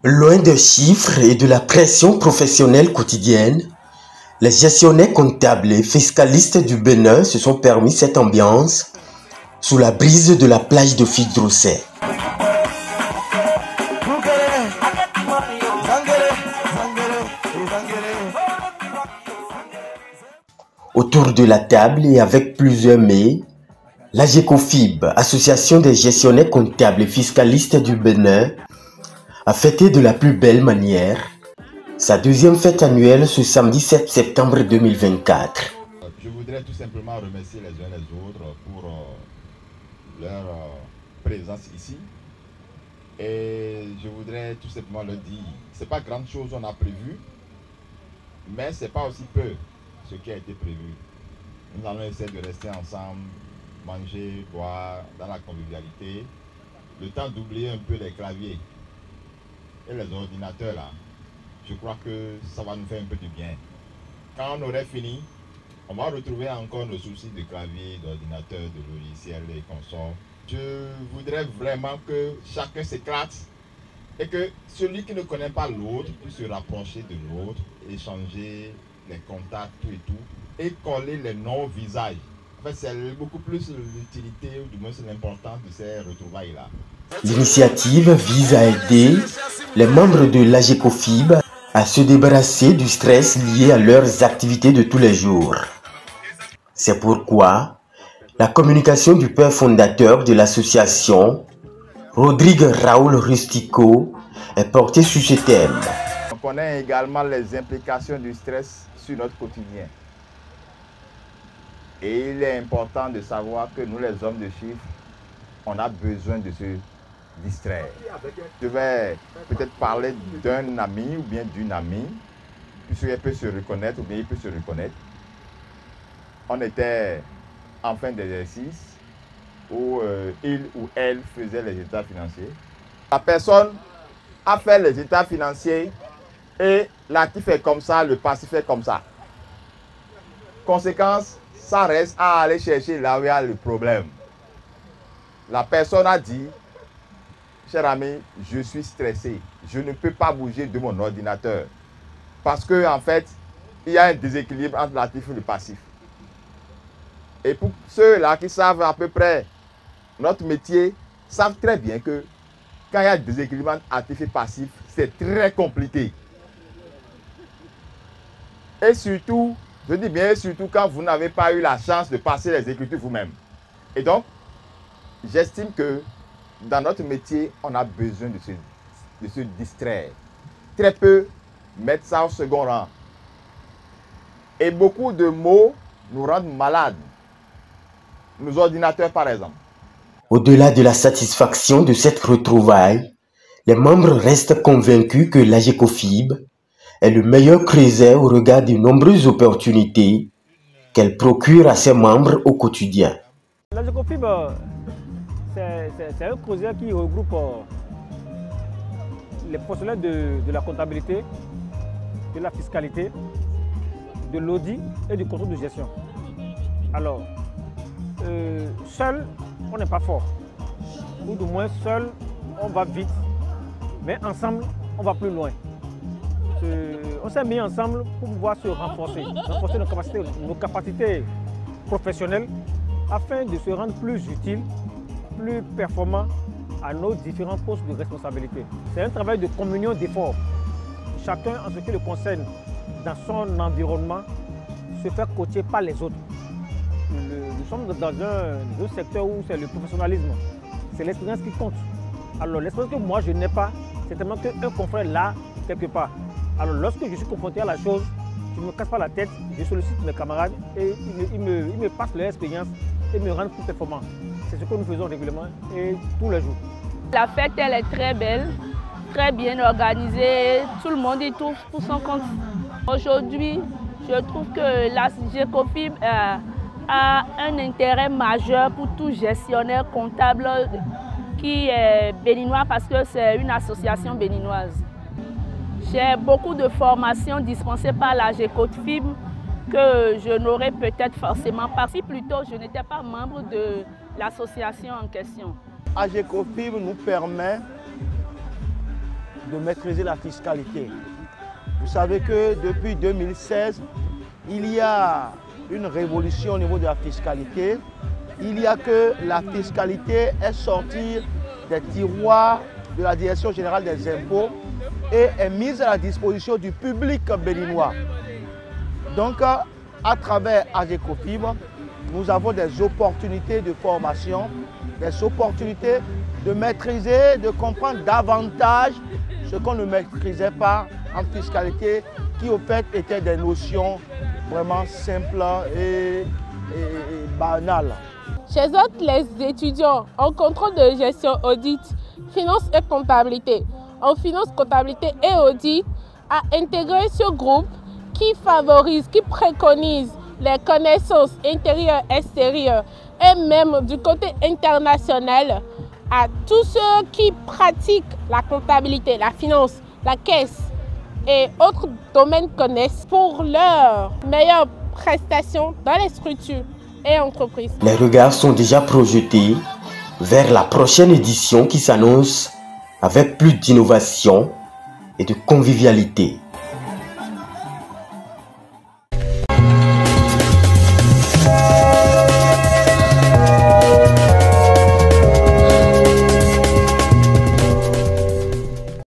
Loin des chiffres et de la pression professionnelle quotidienne, les gestionnaires comptables et fiscalistes du Bénin se sont permis cette ambiance sous la brise de la plage de Fidrosset. Autour de la table et avec plusieurs mets, l'AGECOFIB, Association des gestionnaires comptables et fiscalistes du Bénin, a fêté de la plus belle manière sa deuxième fête annuelle ce samedi 7 septembre 2024. Je voudrais tout simplement remercier les uns les autres pour leur présence ici. Et je voudrais tout simplement leur dire, c'est pas grande chose on a prévu, mais c'est pas aussi peu ce qui a été prévu. Nous allons essayer de rester ensemble, manger, boire dans la convivialité, le temps d'oublier un peu les claviers et les ordinateurs là. Je crois que ça va nous faire un peu du bien. Quand on aurait fini, on va retrouver encore nos soucis de clavier, d'ordinateur, de logiciel et consorts. Je voudrais vraiment que chacun s'éclate et que celui qui ne connaît pas l'autre puisse se rapprocher de l'autre, échanger les contacts, tout et tout, et coller les noms au visage. En fait, c'est beaucoup plus l'utilité, ou du moins c'est l'importance de ces retrouvailles-là. L'initiative vise à aider les membres de l'AGECOFIB à se débarrasser du stress lié à leurs activités de tous les jours. C'est pourquoi la communication du père fondateur de l'association, Rodrigue Raoul Rustico, est portée sur ce thème. On connaît également les implications du stress sur notre quotidien. Et il est important de savoir que nous, les hommes de chiffres, on a besoin de se distraire. Je vais peut-être parler d'un ami ou bien d'une amie, puisqu'elle peut se reconnaître ou bien il peut se reconnaître. On était en fin d'exercice où il ou elle faisait les états financiers. La personne a fait les états financiers et l'actif est comme ça, le passif est comme ça. Conséquence, ça reste à aller chercher là où il y a le problème. La personne a dit, cher ami, je suis stressé, je ne peux pas bouger de mon ordinateur. Parce qu'en fait, il y a un déséquilibre entre l'actif et le passif. Et pour ceux-là qui savent à peu près notre métier, savent très bien que quand il y a un déséquilibre entre actif et passif, c'est très compliqué. Et surtout, je dis bien surtout quand vous n'avez pas eu la chance de passer les écritures vous-même. Et donc, j'estime que dans notre métier, on a besoin de se distraire. Très peu mettre ça au second rang. Et beaucoup de mots nous rendent malades. Nos ordinateurs, par exemple. Au-delà de la satisfaction de cette retrouvaille, les membres restent convaincus que l'AGECOFIB est le meilleur creuset au regard des nombreuses opportunités qu'elle procure à ses membres au quotidien. L'AGECOFIB, c'est un creuset qui regroupe les professionnels de la comptabilité, de la fiscalité, de l'audit et du contrôle de gestion. Alors, seul, on n'est pas fort. Ou du moins, seul, on va vite. Mais ensemble, on va plus loin. On s'est mis ensemble pour pouvoir se renforcer nos capacités professionnelles afin de se rendre plus utiles, plus performants à nos différents postes de responsabilité. C'est un travail de communion d'efforts. Chacun, en ce qui le concerne, dans son environnement, se fait coacher par les autres. Nous sommes dans un secteur où c'est le professionnalisme, c'est l'expérience qui compte. Alors l'expérience que moi je n'ai pas, c'est tellement qu'un confrère là, quelque part. Alors lorsque je suis confronté à la chose, je ne me casse pas la tête, je sollicite mes camarades et ils me passent leur expérience et me rendent plus performant. C'est ce que nous faisons régulièrement et tous les jours. La fête, elle est très belle, très bien organisée, tout le monde y trouve pour son compte. Aujourd'hui, je trouve que la GECOFIB a un intérêt majeur pour tout gestionnaire comptable qui est béninois parce que c'est une association béninoise. J'ai beaucoup de formations dispensées par la GECOFIB que je n'aurais peut-être forcément pas si plus tôt je n'étais pas membre de l'association en question. La GECOFIB nous permet de maîtriser la fiscalité. Vous savez que depuis 2016, il y a une révolution au niveau de la fiscalité. Il y a que la fiscalité est sortie des tiroirs de la Direction générale des impôts et est mise à la disposition du public béninois. Donc, à travers AGECOFIB, nous avons des opportunités de formation, des opportunités de maîtriser, de comprendre davantage ce qu'on ne maîtrisait pas en fiscalité, qui au fait étaient des notions vraiment simples et banales. J'exhorte les étudiants en contrôle de gestion, audit, finance et comptabilité, en finance, comptabilité et audit, à intégrer ce groupe qui favorise, qui préconise les connaissances intérieures, extérieures et même du côté international à tous ceux qui pratiquent la comptabilité, la finance, la caisse et autres domaines connexes pour leur meilleure prestation dans les structures et entreprises. Les regards sont déjà projetés vers la prochaine édition qui s'annonce avec plus d'innovation et de convivialité.